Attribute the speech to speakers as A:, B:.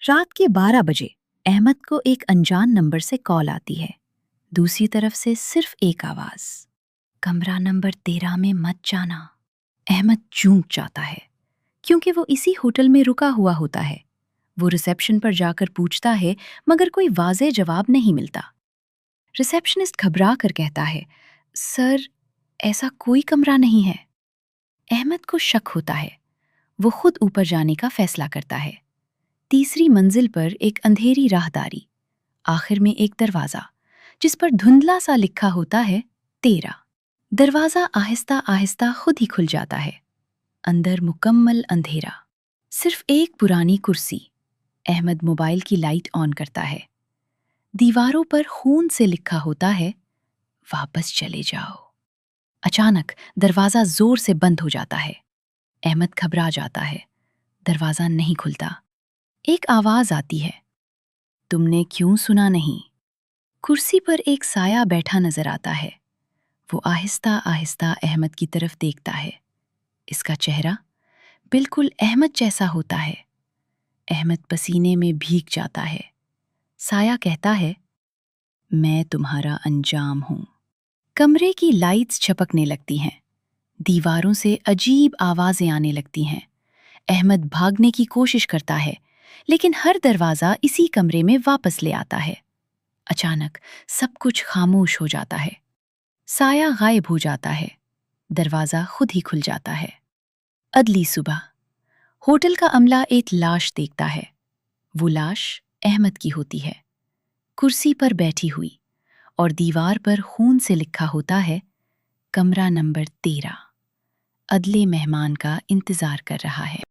A: رات کے 12 بجے احمد کو ایک انجان نمبر سے کال آتی ہے۔ دوسری طرف سے صرف ایک آواز، کمرہ نمبر 13 میں مت جانا۔ احمد چونک جاتا ہے کیونکہ وہ اسی ہوٹل میں رکا ہوا ہوتا ہے۔ وہ ریسیپشن پر جا کر پوچھتا ہے مگر کوئی واضح جواب نہیں ملتا۔ ریسیپشنسٹ گھبرا کر کہتا ہے، سر ایسا کوئی کمرہ نہیں ہے۔ احمد کو شک ہوتا ہے۔ وہ خود اوپر جانے کا فیصلہ کرتا ہے۔ تیسری منزل پر ایک اندھیری راہداری، آخر میں ایک دروازہ جس پر دھندلا سا لکھا ہوتا ہے 13۔ دروازہ آہستہ آہستہ خود ہی کھل جاتا ہے۔ اندر مکمل اندھیرا، صرف ایک پرانی کرسی۔ احمد موبائل کی لائٹ آن کرتا ہے۔ دیواروں پر خون سے لکھا ہوتا ہے، واپس چلے جاؤ۔ اچانک دروازہ زور سے بند ہو جاتا ہے۔ احمد گھبرا جاتا ہے۔ دروازہ نہیں کھلتا۔ ایک آواز آتی ہے، تم نے کیوں سنا نہیں؟ کرسی پر ایک سایہ بیٹھا نظر آتا ہے۔ وہ آہستہ آہستہ احمد کی طرف دیکھتا ہے۔ اس کا چہرہ بالکل احمد جیسا ہوتا ہے۔ احمد پسینے میں بھیگ جاتا ہے۔ سایہ کہتا ہے، میں تمہارا انجام ہوں۔ کمرے کی لائٹس جھپکنے لگتی ہیں۔ دیواروں سے عجیب آوازیں آنے لگتی ہیں۔ احمد بھاگنے کی کوشش کرتا ہے لیکن ہر دروازہ اسی کمرے میں واپس لے آتا ہے۔ اچانک سب کچھ خاموش ہو جاتا ہے۔ سایہ غائب ہو جاتا ہے۔ دروازہ خود ہی کھل جاتا ہے۔ اگلی صبح ہوٹل کا عملہ ایک لاش دیکھتا ہے۔ وہ لاش احمد کی ہوتی ہے، کرسی پر بیٹھی ہوئی، اور دیوار پر خون سے لکھا ہوتا ہے، کمرہ نمبر 13۔ اگلے مہمان کا انتظار کر رہا ہے۔